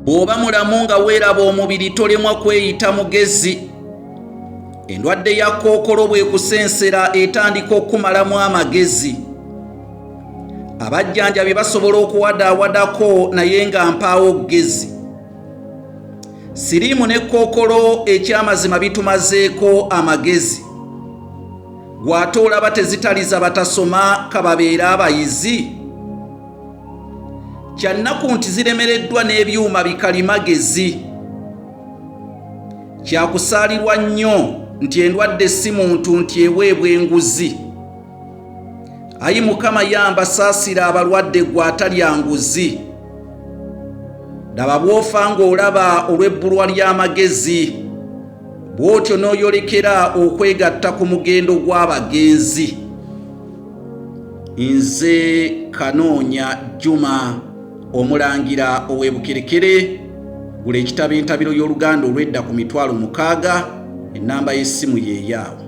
bw'oba mulamu nga weeraba omubiri tolemwa kweyita mugezi. Endwadde ya kkookolo bw'ekusensera etandika okumalamu amagezi. Abajjanjabi basobola okuwadaawadako naye nga mpaawo ggezi. Siriimu ne kkookolo ekyamazima bitumazeeko amagezi. Gw'ate olaba tezitaliza batasoma kababeera abayizi. Kyannaku nti ziremereddwa n'ebyuma bikalimagezi. Kyakusaalirwa nnyo nti endwadde si muntu nti eweebwa enguzi. Ayi Mukama yamba saasira abalwadde gwe atalya nguzi. Laba bw'ofa ng'olaba olw'ebbulwa ly'amagezi, bw'otyo n'oyolekera okwegatta ku mugendo gw'abagenzi. Nze Kanoonya Juma, omulangira ow'e gula ekitabo entabiro y'Oluganda olw'edda ku 60,000, ennamba y'essimu yeeyaawo.